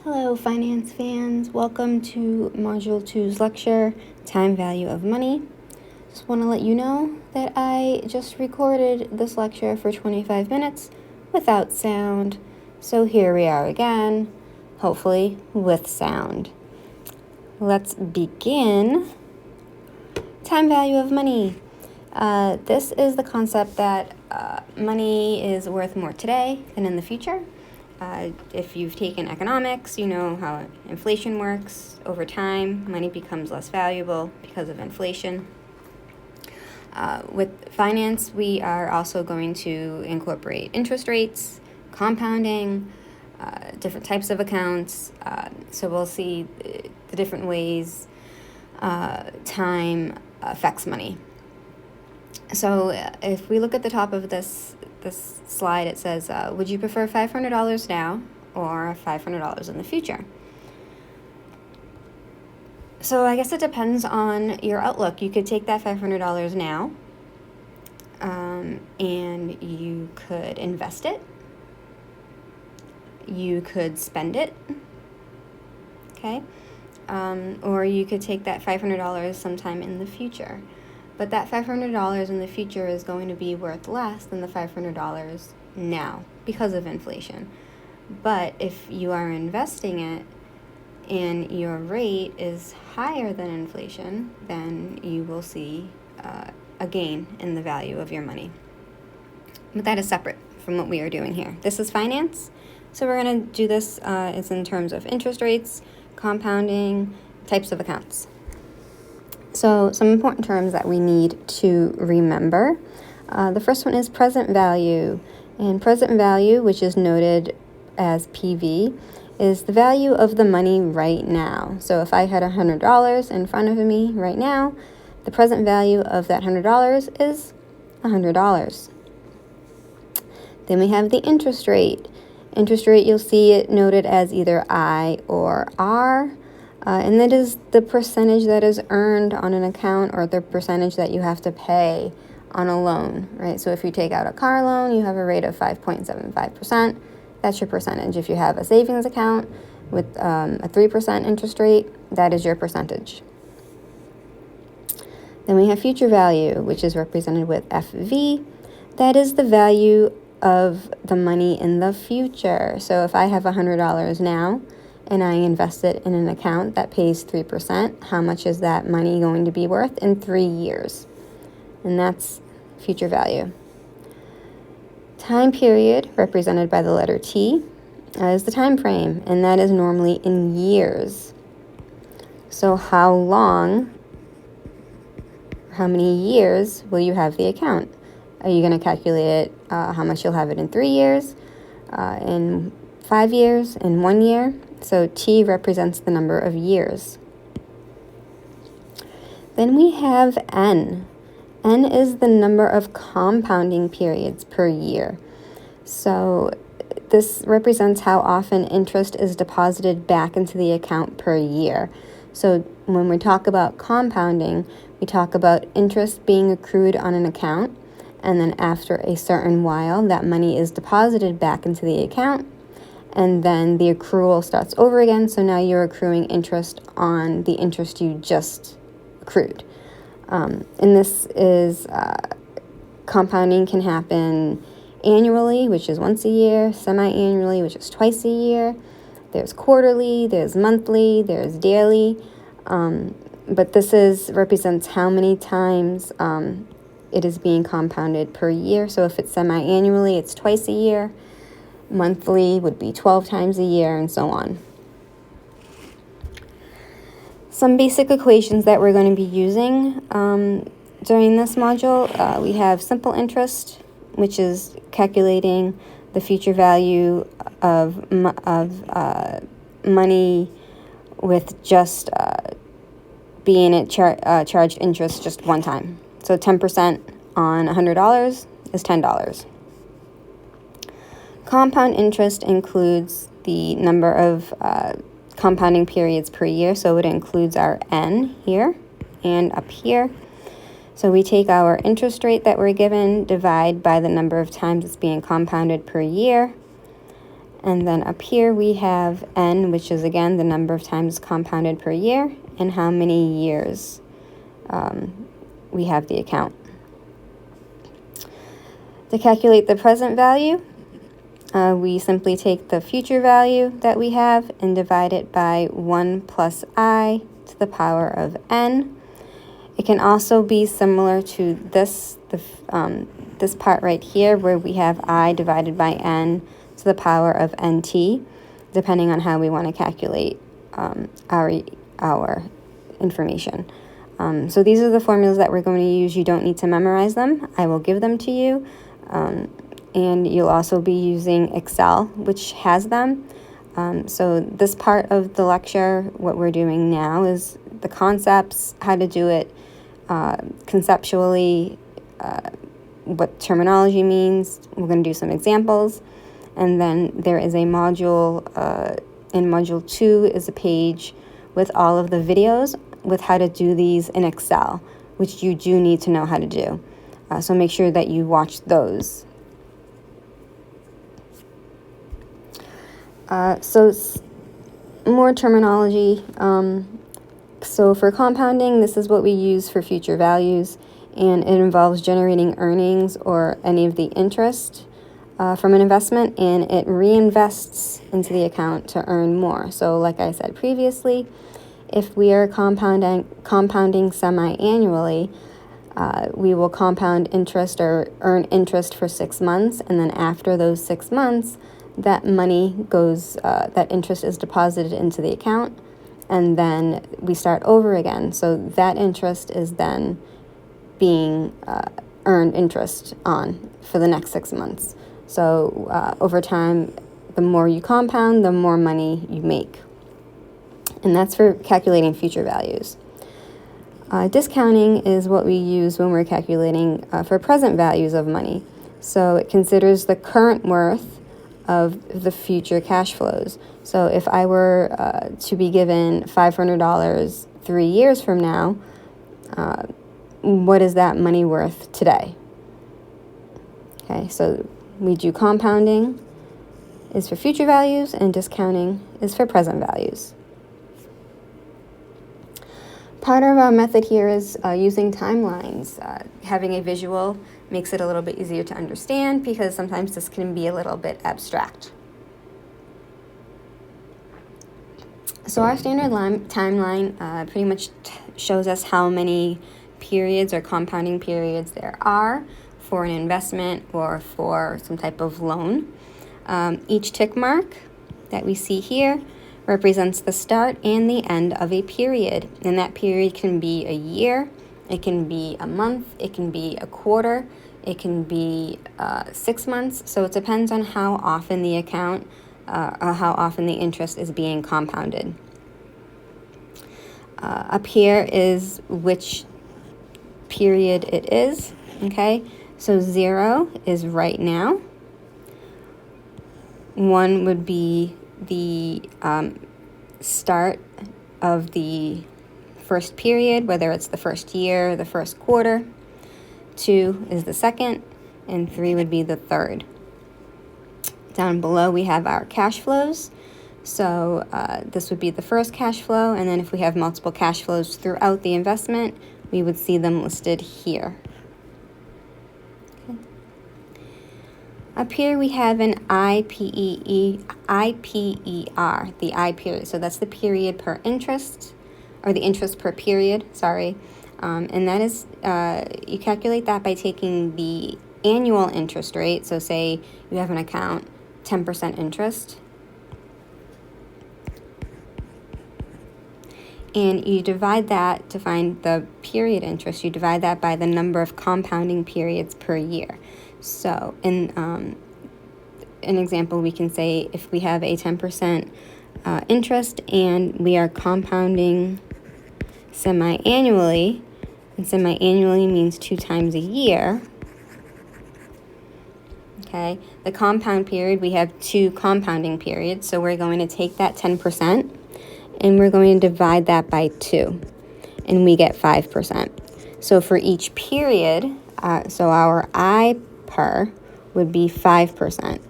Hello, finance fans. Welcome to Module 2's lecture, Time Value of Money. Just want to let you know that I just recorded this lecture for 25 minutes without sound. So here we are again, hopefully with sound. Let's begin. Time value of money. This is the concept that money is worth more today than in the future. If you've taken economics, you know how inflation works. Over time, money becomes less valuable because of inflation. With finance, we are also going to incorporate interest rates, compounding, different types of accounts. So we'll see the different ways time affects money. So if we look at the top of this slide, it says, would you prefer $500 now or $500 in the future? So I guess it depends on your outlook. You could take that $500 now and you could invest it. You could spend it, okay? Or you could take that $500 sometime in the future. But that $500 in the future is going to be worth less than the $500 now because of inflation. But if you are investing it and your rate is higher than inflation, then you will see a gain in the value of your money. But that is separate from what we are doing here. This is finance. So we're going to do this is in terms of interest rates, compounding, types of accounts. So some important terms that we need to remember. The first one is present value. And present value, which is noted as PV, is the value of the money right now. So if I had $100 in front of me right now, the present value of that $100 is $100. Then we have the interest rate. Interest rate, you'll see it noted as either I or R. And that is the percentage that is earned on an account or the percentage that you have to pay on a loan, right? So if you take out a car loan, you have a rate of 5.75%. That's your percentage. If you have a savings account with a 3% interest rate, that is your percentage. Then we have future value, which is represented with FV. That is the value of the money in the future. So if I have $100 now, and I invest it in an account that pays 3%, how much is that money going to be worth in 3 years? And that's future value. Time period, represented by the letter T, is the time frame, and that is normally in years. So how many years will you have the account? Are you going to calculate how much you'll have it in 3 years, in 5 years, in 1 year? So T represents the number of years. Then we have N. N is the number of compounding periods per year. So this represents how often interest is deposited back into the account per year. So when we talk about compounding, we talk about interest being accrued on an account, and then after a certain while, that money is deposited back into the account, and then the accrual starts over again. So now you're accruing interest on the interest you just accrued. And this is compounding can happen annually, which is once a year, semi-annually, which is twice a year. There's quarterly, there's monthly, there's daily. But this represents how many times it is being compounded per year. So if it's semi-annually, it's twice a year. Monthly would be 12 times a year, and so on. Some basic equations that we're going to be using during this module. We have simple interest, which is calculating the future value of money with just being charged interest just one time. So 10% on $100 is $10. Compound interest includes the number of compounding periods per year, so it includes our N here and up here. So we take our interest rate that we're given, divide by the number of times it's being compounded per year, And then up here we have N, which is again the number of times compounded per year and how many years we have the account. To calculate the present value, we simply take the future value that we have and divide it by 1 plus I to the power of N. It can also be similar to this part right here, where we have I divided by N to the power of NT, depending on how we want to calculate our information. So these are the formulas that we're going to use. You don't need to memorize them. I will give them to you. And you'll also be using Excel, which has them. So this part of the lecture, what we're doing now is the concepts, how to do it conceptually, what terminology means. We're going to do some examples. And then there is a module, in Module 2 is a page with all of the videos with how to do these in Excel, which you do need to know how to do. So make sure that you watch those. So more terminology. So for compounding, this is what we use for future values, and it involves generating earnings or any of the interest from an investment, and it reinvests into the account to earn more. So like I said previously, if we are compounding semi-annually, we will compound interest or earn interest for 6 months, and then after those 6 months, that money goes, that interest is deposited into the account, and then we start over again. So that interest is then being earned interest on for the next 6 months. So over time, the more you compound, the more money you make. And that's for calculating future values. Discounting is what we use when we're calculating for present values of money. So it considers the current worth of the future cash flows. So if I were to be given $500 3 years from now, what is that money worth today? Okay, so we do compounding is for future values and discounting is for present values. Part of our method here is using timelines. Having a visual makes it a little bit easier to understand because sometimes this can be a little bit abstract. So our standard timeline pretty much shows us how many periods or compounding periods there are for an investment or for some type of loan. Each tick mark that we see here represents the start and the end of a period, and that period can be a year, it can be a month, it can be a quarter, it can be 6 months. So it depends on how often the account or how often the interest is being compounded. Up here is which period it is. Okay, so 0 is right now. 1 would be the start of the first period, whether it's the first year or the first quarter. 2 is the second, and 3 would be the third. Down below we have our cash flows. So this would be the first cash flow, and then if we have multiple cash flows throughout the investment, we would see them listed here. Okay. Up here we have an IPER, the I period. So that's the period per interest, or the interest per period, sorry. And that is, you calculate that by taking the annual interest rate. So say you have an account, 10% interest, and you divide that to find the period interest. You divide that by the number of compounding periods per year. So in an example, we can say if we have a 10% interest and we are compounding semi-annually, and semi-annually means 2 times a year. Okay, the compound period, we have 2 compounding periods, so we're going to take that 10% and we're going to divide that by 2, and we get 5%. So for each period, so our I per would be 5%.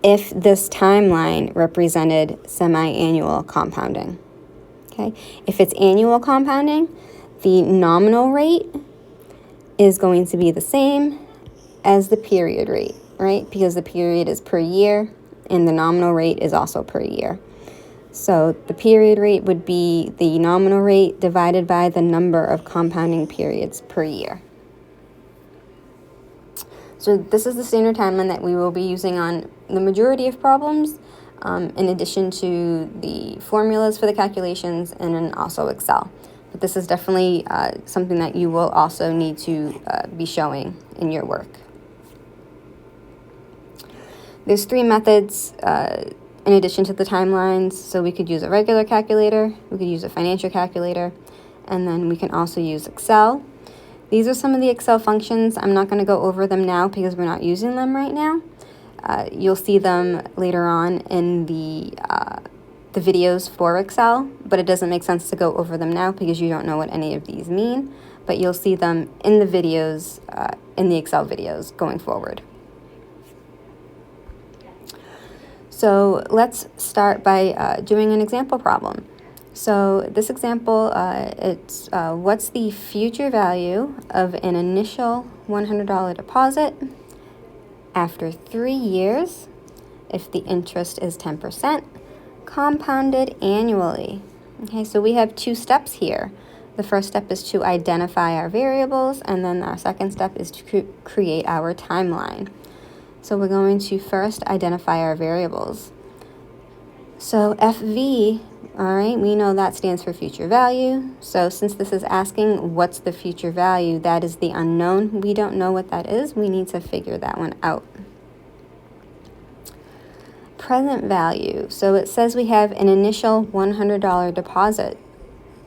if this timeline represented semi-annual compounding. Okay, if it's annual compounding, the nominal rate is going to be the same as the period rate, right? Because the period is per year and the nominal rate is also per year. So the period rate would be the nominal rate divided by the number of compounding periods per year. So this is the standard timeline that we will be using on the majority of problems, in addition to the formulas for the calculations and then also Excel. But this is definitely something that you will also need to be showing in your work. There's 3 methods in addition to the timelines. So we could use a regular calculator, we could use a financial calculator, and then we can also use Excel. These are some of the Excel functions. I'm not going to go over them now because we're not using them right now. You'll see them later on in the videos for Excel, but it doesn't make sense to go over them now because you don't know what any of these mean, but you'll see them in the videos, in the Excel videos going forward. So let's start by doing an example problem. So this example, it's what's the future value of an initial $100 deposit after 3 years if the interest is 10%, compounded annually. Okay, so we have 2 steps here. The first step is to identify our variables, and then our second step is to create our timeline. So we're going to first identify our variables. So FV, all right, we know that stands for future value. So since this is asking what's the future value, that is the unknown. We don't know what that is. We need to figure that one out. Present value. So it says we have an initial $100 deposit.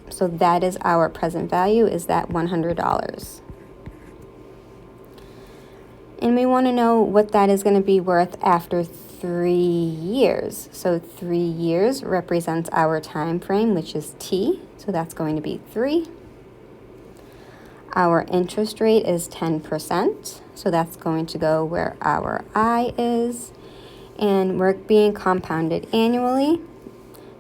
So that is our present value, is that $100. And we want to know what that is going to be worth after 3 years. So 3 years represents our time frame, which is T. So that's going to be 3. Our interest rate is 10%. So that's going to go where our I is. And we're being compounded annually.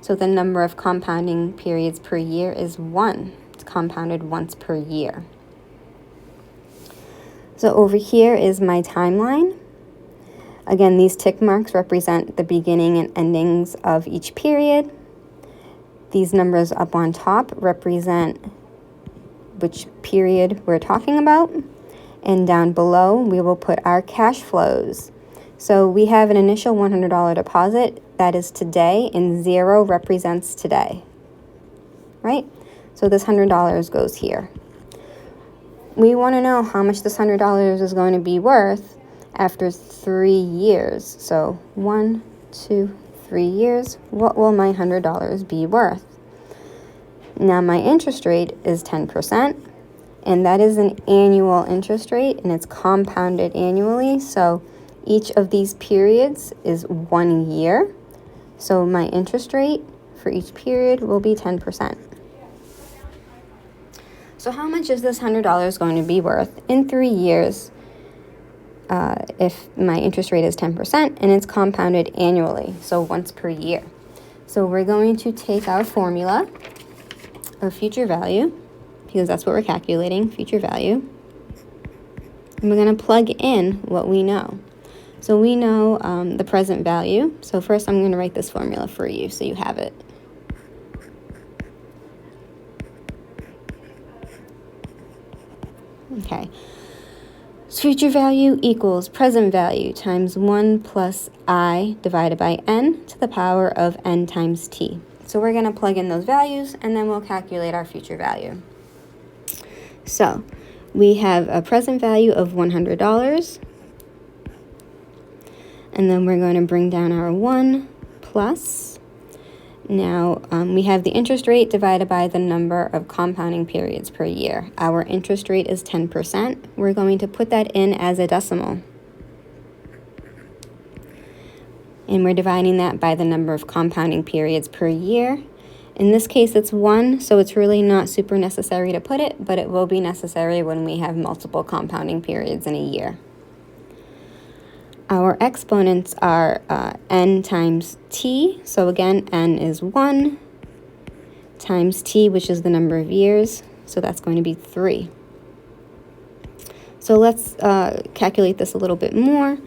So the number of compounding periods per year is 1. It's compounded once per year. So over here is my timeline. Again, these tick marks represent the beginning and endings of each period. These numbers up on top represent which period we're talking about. And down below, we will put our cash flows. So we have an initial $100 deposit. That is today, and 0 represents today, right? So this $100 goes here. We want to know how much this $100 is going to be worth after 3 years. So 1, 2, 3 years. What will my $100 be worth? Now my interest rate is 10%, and that is an annual interest rate, and it's compounded annually. So each of these periods is 1 year. So my interest rate for each period will be 10%. So how much is this $100 going to be worth in 3 years if my interest rate is 10% and it's compounded annually, so once per year? So we're going to take our formula of future value, because that's what we're calculating, future value, and we're going to plug in what we know. So we know the present value. So first I'm going to write this formula for you so you have it. Okay. So future value equals present value times 1 plus I divided by n to the power of n times t. So we're going to plug in those values, and then we'll calculate our future value. So we have a present value of $100. And then we're going to bring down our 1 plus. Now we have the interest rate divided by the number of compounding periods per year. Our interest rate is 10%. We're going to put that in as a decimal. And we're dividing that by the number of compounding periods per year. In this case, it's 1, so it's really not super necessary to put it, but it will be necessary when we have multiple compounding periods in a year. Our exponents are n times t. So again, n is 1 times t, which is the number of years. So that's going to be 3. So let's calculate this a little bit more.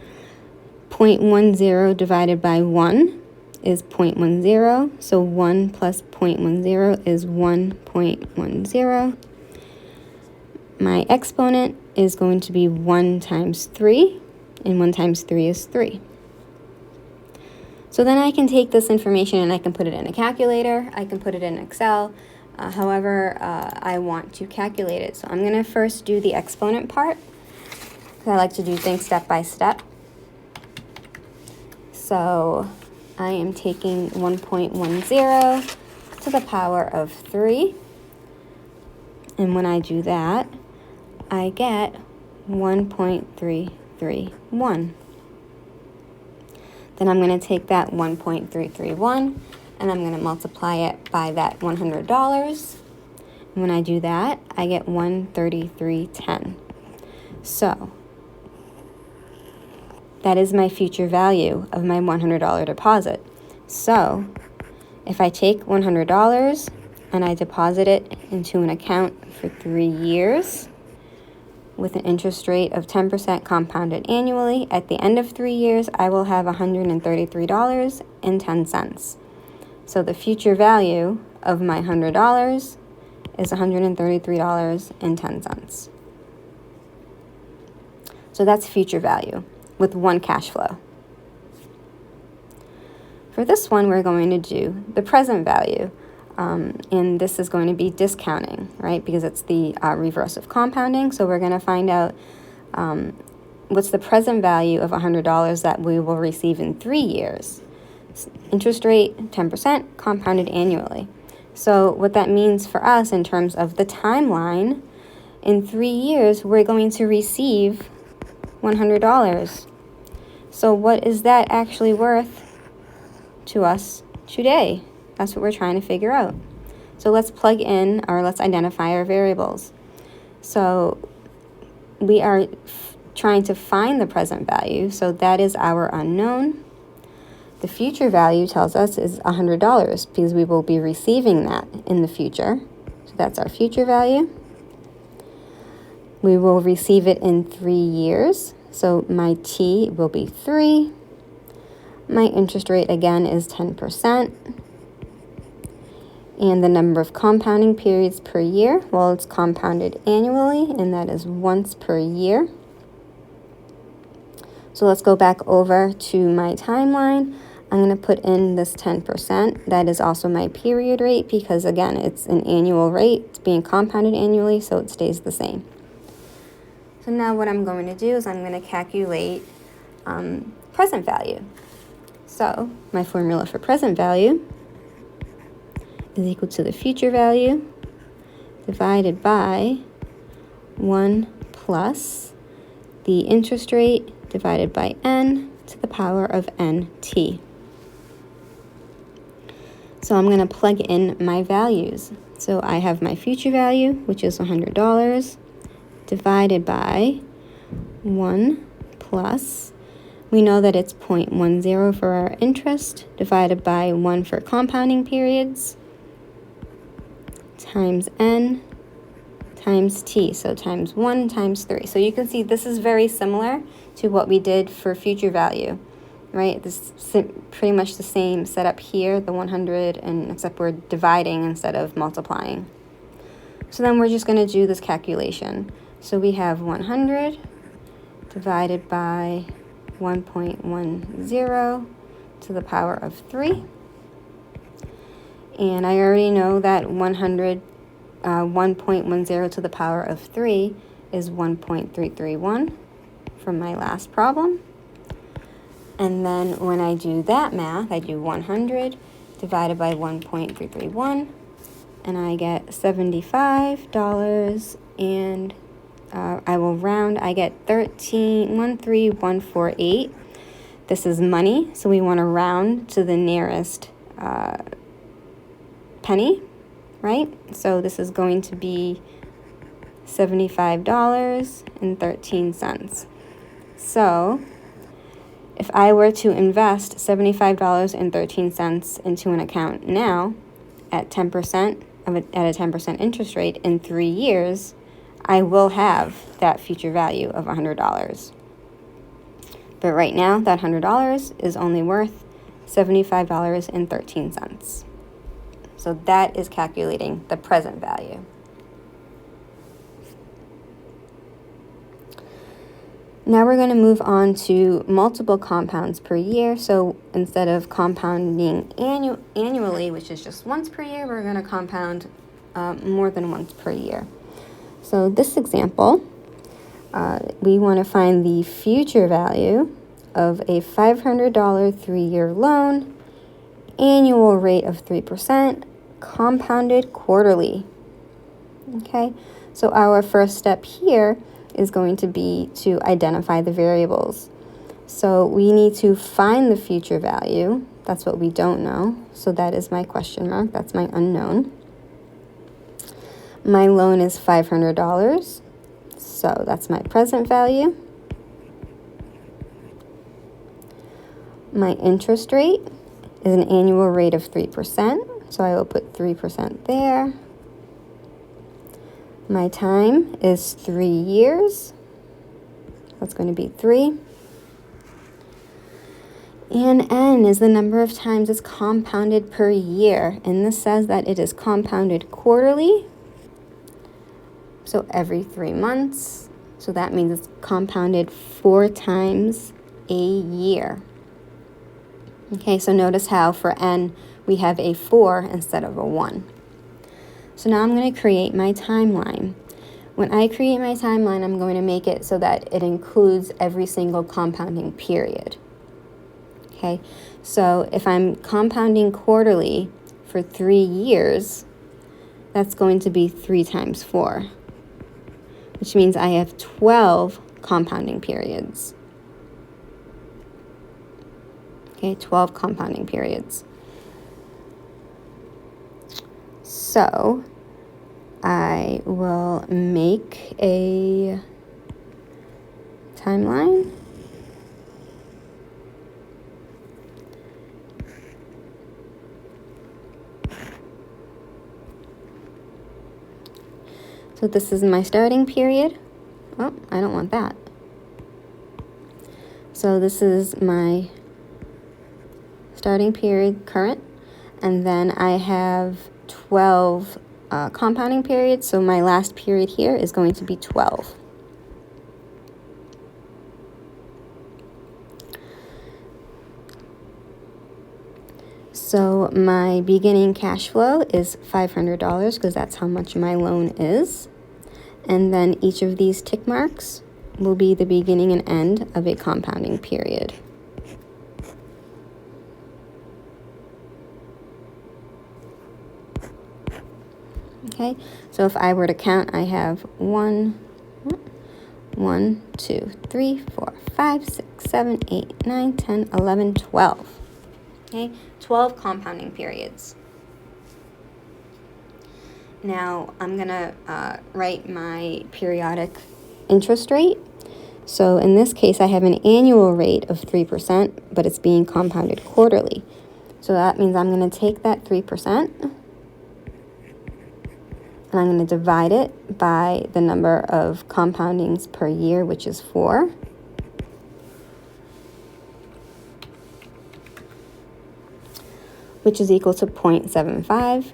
0.10 divided by 1 is 0.10. So 1 plus 0.10 is 1.10. My exponent is going to be 1 times 3, and 1 times 3 is 3. So then I can take this information and I can put it in a calculator. I can put it in Excel. However, I want to calculate it. So I'm going to first do the exponent part, because I like to do things step by step. So I am taking 1.10 to the power of 3. And when I do that, I get 1.331. Then I'm going to take that 1.331 and I'm going to multiply it by that $100. And when I do that, I get 133.10. So that is my future value of my $100 deposit. So if I take $100 and I deposit it into an account for 3 years with an interest rate of 10% compounded annually, at the end of 3 years, I will have $133.10. So the future value of my $100 is $133.10. So that's future value with one cash flow. For this one, we're going to do the present value. And this is going to be discounting, right? Because it's the reverse of compounding. So we're going to find out what's the present value of $100 that we will receive in 3 years. Interest rate, 10%, compounded annually. So what that means for us in terms of the timeline, in 3 years, we're going to receive $100. So what is that actually worth to us today? That's what we're trying to figure out. So let's plug in, or let's identify our variables. So we are trying to find the present value, so that is our unknown. The future value tells us is $100 because we will be receiving that in the future. So that's our future value. We will receive it in 3 years. So my T will be 3. My interest rate again is 10%. And the number of compounding periods per year, well, it's compounded annually, and that is once per year. So let's go back over to my timeline. I'm going to put in this 10%. That is also my period rate because, again, it's an annual rate. It's being compounded annually, so it stays the same. So now what I'm going to do is I'm going to calculate present value. So my formula for present value is equal to the future value divided by 1 plus the interest rate divided by n to the power of nt. So I'm going to plug in my values. So I have my future value, which is $100, divided by 1 plus, we know that it's 0.10 for our interest, divided by 1 for compounding periods, times n times t, so times 1 times 3. So you can see this is very similar to what we did for future value, right? This is pretty much the same setup here, the 100, and except we're dividing instead of multiplying. So then we're just going to do this calculation. So we have 100 divided by 1.10 to the power of 3. And I already know that 1.10 to the power of 3 is 1.331 from my last problem. And then when I do that math, I do 100 divided by 1.331, and I get $75, and I will round, I get 13148. This is money, so we want to round to the nearest penny, right? So this is going to be $75.13. So if I were to invest $75.13 into an account now at 10% at a 10% interest rate in 3 years, I will have that future value of $100. But right now, that $100 is only worth $75.13. So that is calculating the present value. Now we're going to move on to multiple compounds per year. So instead of compounding annually, which is just once per year, we're going to compound more than once per year. So this example, we want to find the future value of a $500 3-year loan, annual rate of 3%, compounded quarterly. Okay, so our first step here is going to be to identify the variables. So we need to find the future value. That's what we don't know. So that is my question mark. That's my unknown. My loan is $500. So that's my present value. My interest rate is an annual rate of 3%. So I will put 3% there. My time is 3 years. That's going to be 3. And N is the number of times it's compounded per year. And this says that it is compounded quarterly. So every 3 months. So that means it's compounded 4 times a year. Okay, so notice how for N we have a 4 instead of a 1. So now I'm going to create my timeline. When I create my timeline, I'm going to make it so that it includes every single compounding period. Okay, so if I'm compounding quarterly for 3 years, that's going to be 3 times 4, which means I have 12 compounding periods. Okay, 12 compounding periods. So I will make a timeline. So this is my starting period. Oh, I don't want that. So this is my starting period current, and then I have 12 compounding periods, so my last period here is going to be 12. So my beginning cash flow is $500 because that's how much my loan is. And then each of these tick marks will be the beginning and end of a compounding period. Okay, so if I were to count, I have 1, 2, 3, 4, 5, 6, 7, 8, 9, 10, 11, 12. Okay, 12 compounding periods. Now I'm going to write my periodic interest rate. So in this case, I have an annual rate of 3%, but it's being compounded quarterly. So that means I'm going to take that 3%. And I'm going to divide it by the number of compoundings per year, which is 4. Which is equal to 0.75.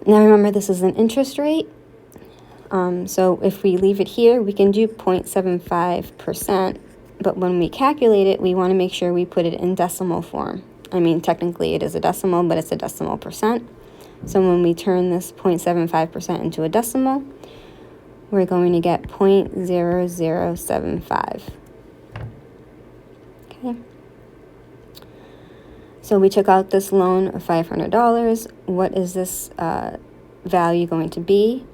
Now remember, this is an interest rate. So if we leave it here, we can do 0.75%. But when we calculate it, we want to make sure we put it in decimal form. I mean, technically it is a decimal, but it's a decimal percent. So when we turn this 0.75% into a decimal, we're going to get 0.0075. Okay. So we took out this loan of $500. What is this value going to be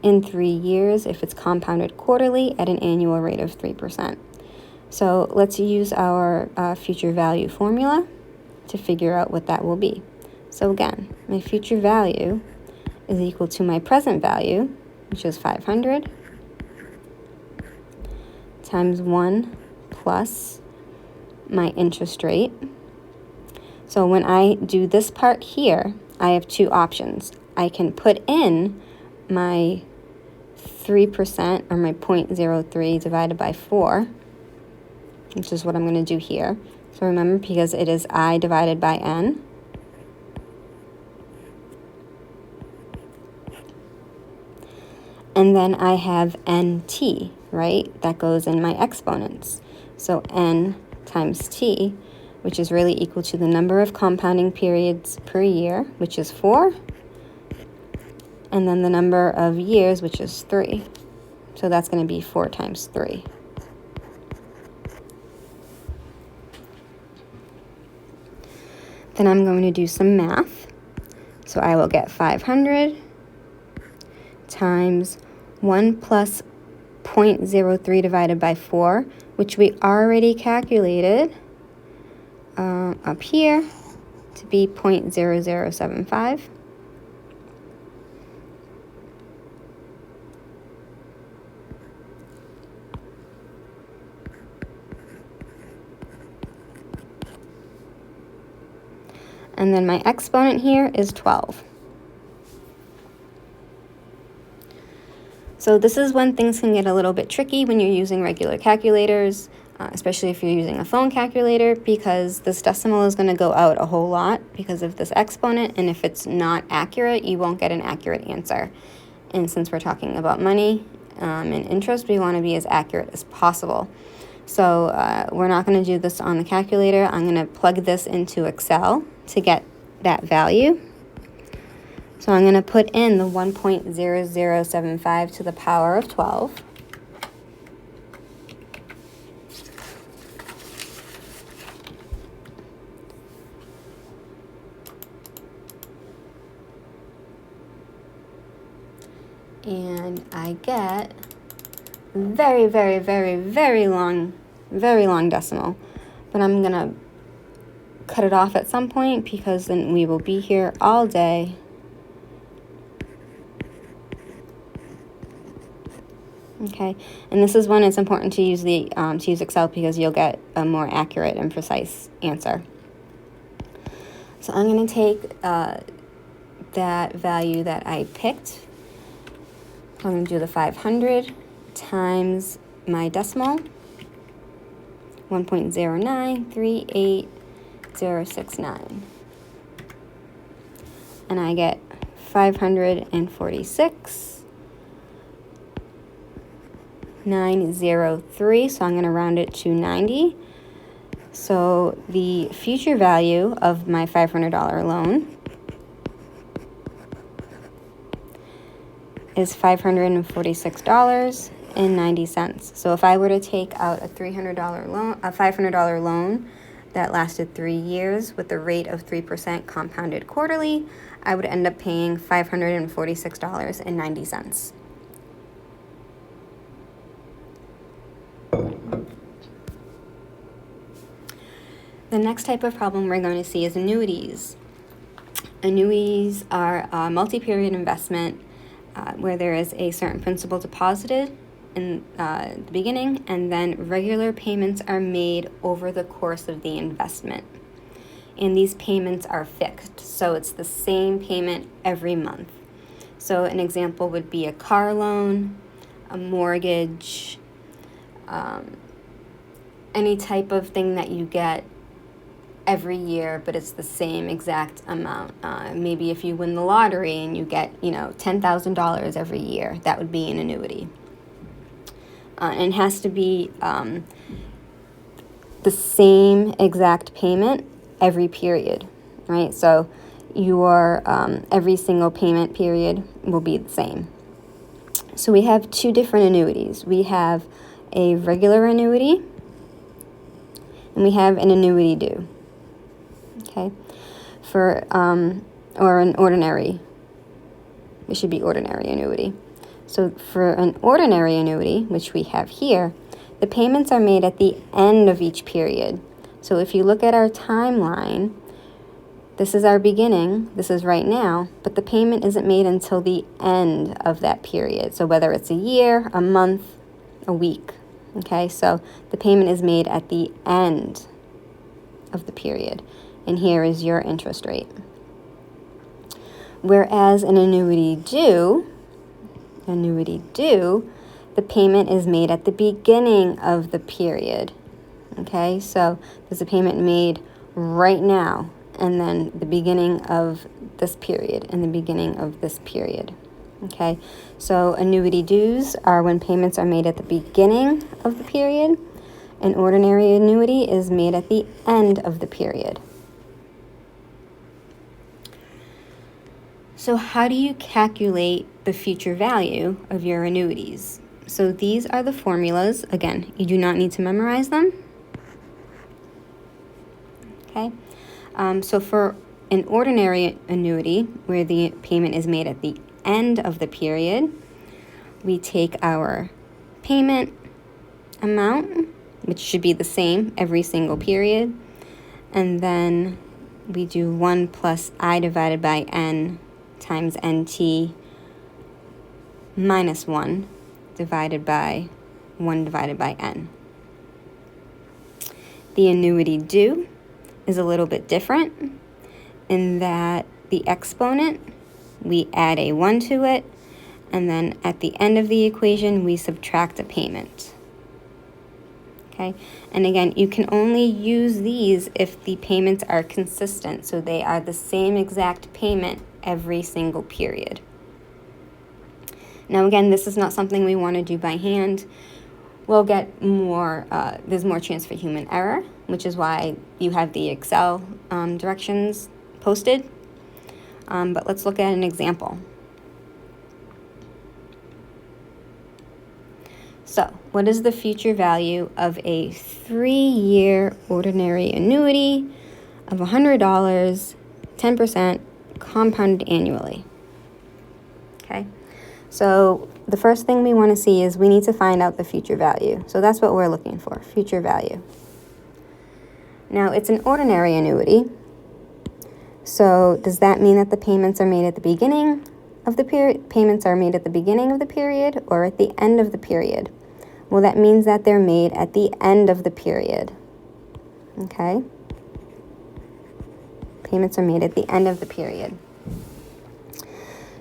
in 3 years if it's compounded quarterly at an annual rate of 3%? So let's use our future value formula to figure out what that will be. So again, my future value is equal to my present value, which is 500, times 1 plus my interest rate. So when I do this part here, I have two options. I can put in my 3% or my 0.03 divided by 4, which is what I'm going to do here. So remember, because it is I divided by N. And then I have NT, right? That goes in my exponents. So N times T, which is really equal to the number of compounding periods per year, which is 4, and then the number of years, which is 3. So that's going to be 4 times 3. Then I'm going to do some math. So I will get 500 times 1 plus 0.03 divided by 4, which we already calculated up here to be 0.0075. And then my exponent here is 12. So this is when things can get a little bit tricky when you're using regular calculators, especially if you're using a phone calculator, because this decimal is going to go out a whole lot because of this exponent, and if it's not accurate, you won't get an accurate answer. And since we're talking about money and interest, we want to be as accurate as possible. So we're not going to do this on the calculator. I'm going to plug this into Excel to get that value. So I'm going to put in the 1.0075 to the power of 12. And I get very, very, very, very long decimal. But I'm going to cut it off at some point because then we will be here all day. Okay, and this is when it's important to use Excel because you'll get a more accurate and precise answer. So I'm going to take that value that I picked. I'm going to do the 500 times my decimal, 1.0938069. And I get 546,903, so I'm going to round it to 90. So the future value of my $500 loan is $546.90. So if I were to take out a $500 loan that lasted 3 years with a rate of 3% compounded quarterly, I would end up paying $546.90. The next type of problem we're going to see is annuities. Annuities are a multi-period investment where there is a certain principal deposited in the beginning, and then regular payments are made over the course of the investment. And these payments are fixed, so it's the same payment every month. So an example would be a car loan, a mortgage, any type of thing that you get every year, but it's the same exact amount. Maybe if you win the lottery and you get, $10,000 every year, that would be an annuity. And it has to be the same exact payment every period, right? So your every single payment period will be the same. So we have two different annuities. We have a regular annuity and we have an annuity due. Okay, for or an ordinary, it should be ordinary annuity. So for an ordinary annuity, which we have here, the payments are made at the end of each period. So if you look at our timeline, this is our beginning, this is right now, but the payment isn't made until the end of that period. So whether it's a year, a month, a week, okay? So the payment is made at the end of the period. And here is your interest rate. Whereas an annuity due, the payment is made at the beginning of the period. Okay, so there's a payment made right now, and then the beginning of this period, and the beginning of this period. Okay, so annuity dues are when payments are made at the beginning of the period. An ordinary annuity is made at the end of the period. So how do you calculate the future value of your annuities? So these are the formulas. Again, you do not need to memorize them. Okay, so for an ordinary annuity, where the payment is made at the end of the period, we take our payment amount, which should be the same every single period, and then we do 1 plus I divided by N times NT minus 1 divided by 1 divided by N. The annuity due is a little bit different in that the exponent, we add a 1 to it, and then at the end of the equation, we subtract a payment. Okay, and again, you can only use these if the payments are consistent, so they are the same exact payment every single period. Now again, this is not something we want to do by hand. We'll get more, there's more chance for human error, which is why you have the Excel directions posted. But let's look at an example. So, what is the future value of a 3-year ordinary annuity of $100, 10% compounded annually? Okay, so the first thing we want to see is we need to find out the future value. So that's what we're looking for, future value. Now, it's an ordinary annuity. So does that mean that the payments are made at the beginning of the period? Payments are made at the beginning of the period or at the end of the period? Well, that means that they're made at the end of the period. Okay? Payments are made at the end of the period.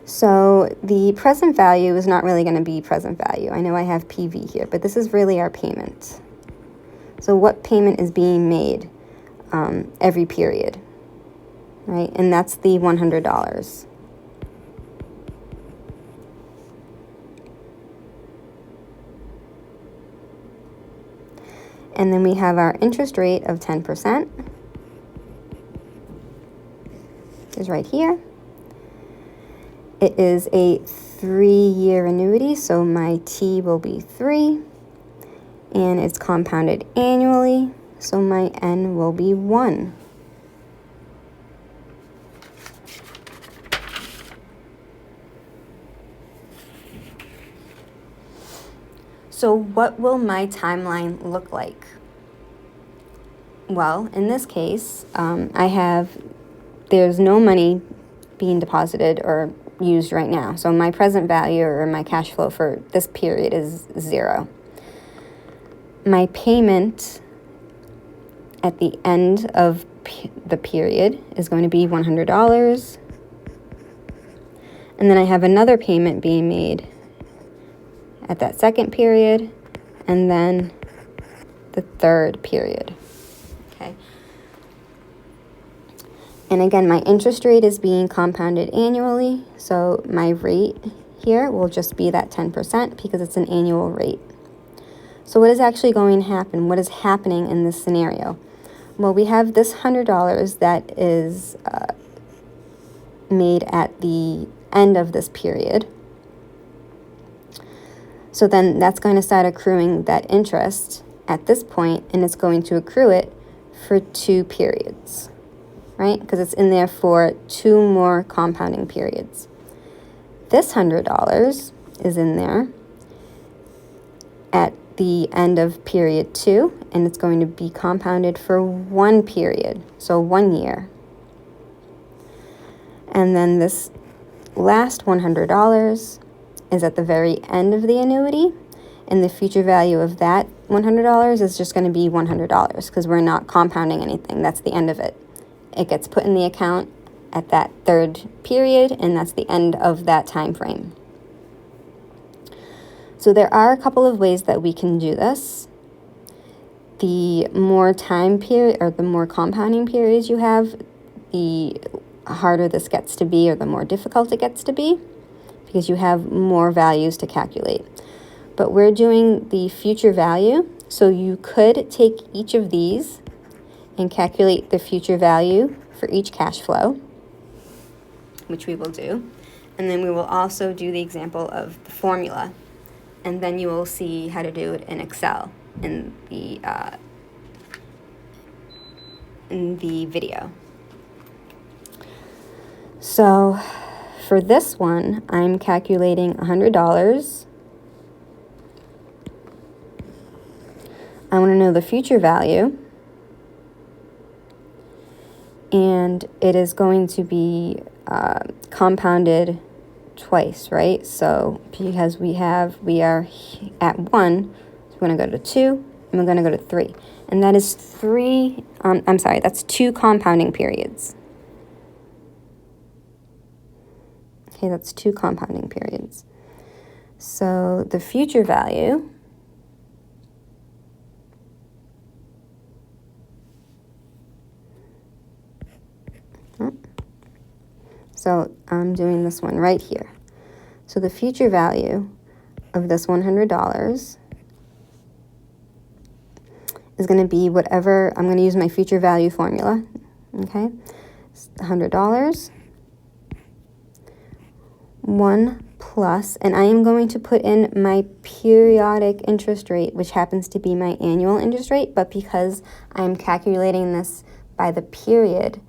So the present value is not really going to be present value. I know I have PV here, but this is really our payment. So what payment is being made every period, right? And that's the $100. And then we have our interest rate of 10%. Is right here. It is a 3-year annuity, so my T will be 3. And it's compounded annually, so my N will be 1. So what will my timeline look like? Well, in this case, there's no money being deposited or used right now. So my present value or my cash flow for this period is 0. My payment at the end of the period is going to be $100. And then I have another payment being made at that second period, and then the third period. Okay. And again, my interest rate is being compounded annually, so my rate here will just be that 10% because it's an annual rate. So what is actually going to happen? What is happening in this scenario? Well, we have this $100 that is made at the end of this period. So then that's going to start accruing that interest at this point, and it's going to accrue it for 2 periods, right? Because it's in there for 2 more compounding periods. This $100 is in there at the end of period 2, and it's going to be compounded for 1 period, so 1 year. And then this last $100 is at the very end of the annuity, and the future value of that $100 is just going to be $100 because we're not compounding anything. That's the end of it. It gets put in the account at that third period, and that's the end of that time frame. So there are a couple of ways that we can do this. The more time period or the more compounding periods you have, the harder this gets to be, or the more difficult it gets to be, because you have more values to calculate. But we're doing the future value, so you could take each of these and calculate the future value for each cash flow, which we will do. And then we will also do the example of the formula, and then you will see how to do it in Excel in the video. So for this one, I'm calculating $100. I want to know the future value, and it is going to be compounded twice, right? So because we are at 1, so we're going to go to 2, and we're going to go to 3. And that is that's 2 compounding periods. Okay, that's 2 compounding periods. So the future value So I'm doing this one right here. So the future value of this $100 is going to be whatever, I'm going to use my future value formula, okay? It's $100, 1 plus, and I am going to put in my periodic interest rate, which happens to be my annual interest rate, but because I'm calculating this by the period,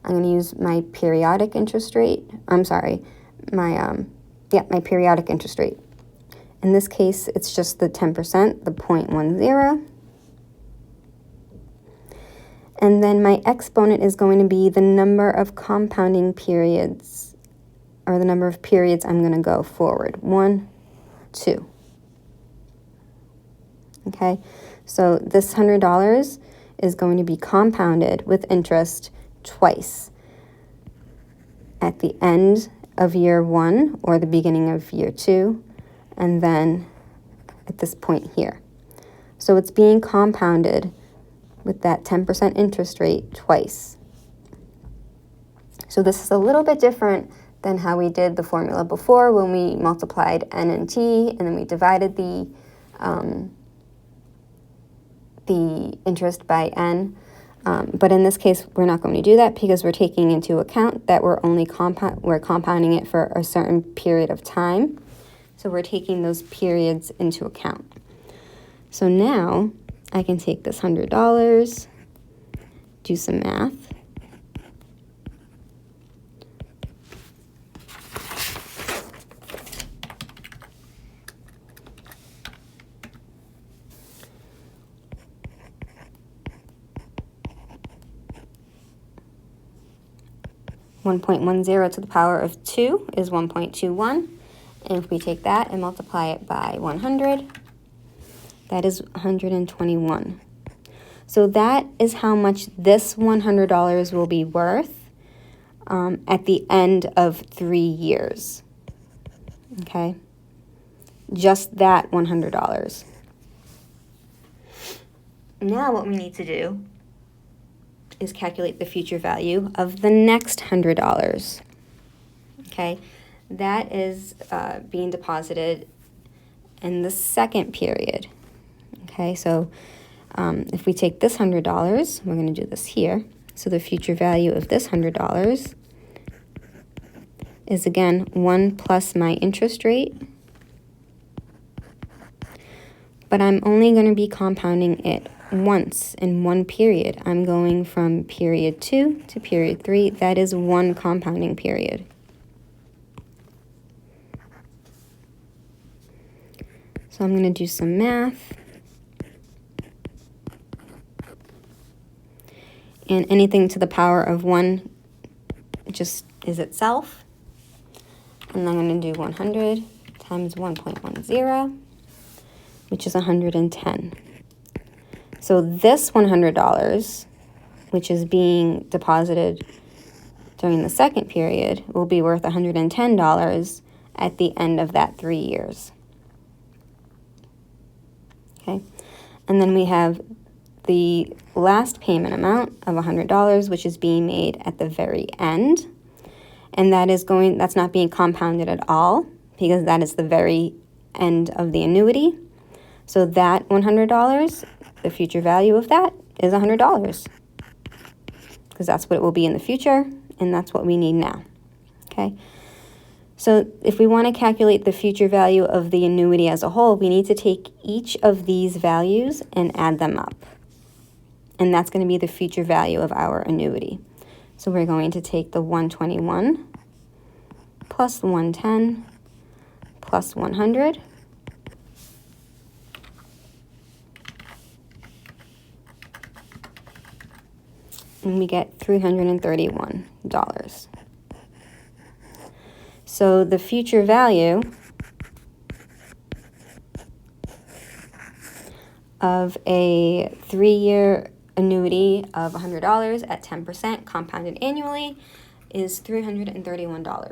I'm going to use my periodic interest rate. My periodic interest rate. In this case, it's just the 10%, the 0.10. And then my exponent is going to be the number of compounding periods, or the number of periods I'm going to go forward. 1, 2. Okay, so this $100 is going to be compounded with interest twice, at the end of year 1 or the beginning of year 2, and then at this point here. So it's being compounded with that 10% interest rate twice. So this is a little bit different than how we did the formula before, when we multiplied n and t, and then we divided the interest by n. But in this case, we're not going to do that because we're taking into account that we're compounding it for a certain period of time. So we're taking those periods into account. So now I can take this $100, do some math. $1.10 to the power of 2 is 1.21. And if we take that and multiply it by 100, that is 121. So that is how much this $100 will be worth at the end of 3 years. Okay? Just that $100. Now what we need to do is calculate the future value of the next $100. Okay, that is being deposited in the second period. Okay, so if we take this $100, we're going to do this here. So the future value of this $100 is again 1 plus my interest rate, but I'm only going to be compounding it once in one period. I'm going from period 2 to period 3. That is 1 compounding period. So I'm going to do some math. And anything to the power of 1 just is itself. And I'm going to do 100 times 1.10, which is 110. So this $100, which is being deposited during the second period, will be worth $110 at the end of that 3 years. Okay, and then we have the last payment amount of $100, which is being made at the very end, and that's not being compounded at all, because that is the very end of the annuity. So that $100, the future value of that is $100, because that's what it will be in the future, and that's what we need now. Okay, so if we want to calculate the future value of the annuity as a whole, we need to take each of these values and add them up, and that's going to be the future value of our annuity. So we're going to take the 121 plus the 110 plus 100, and we get $331. So the future value of a 3-year annuity of $100 at 10% compounded annually is $331.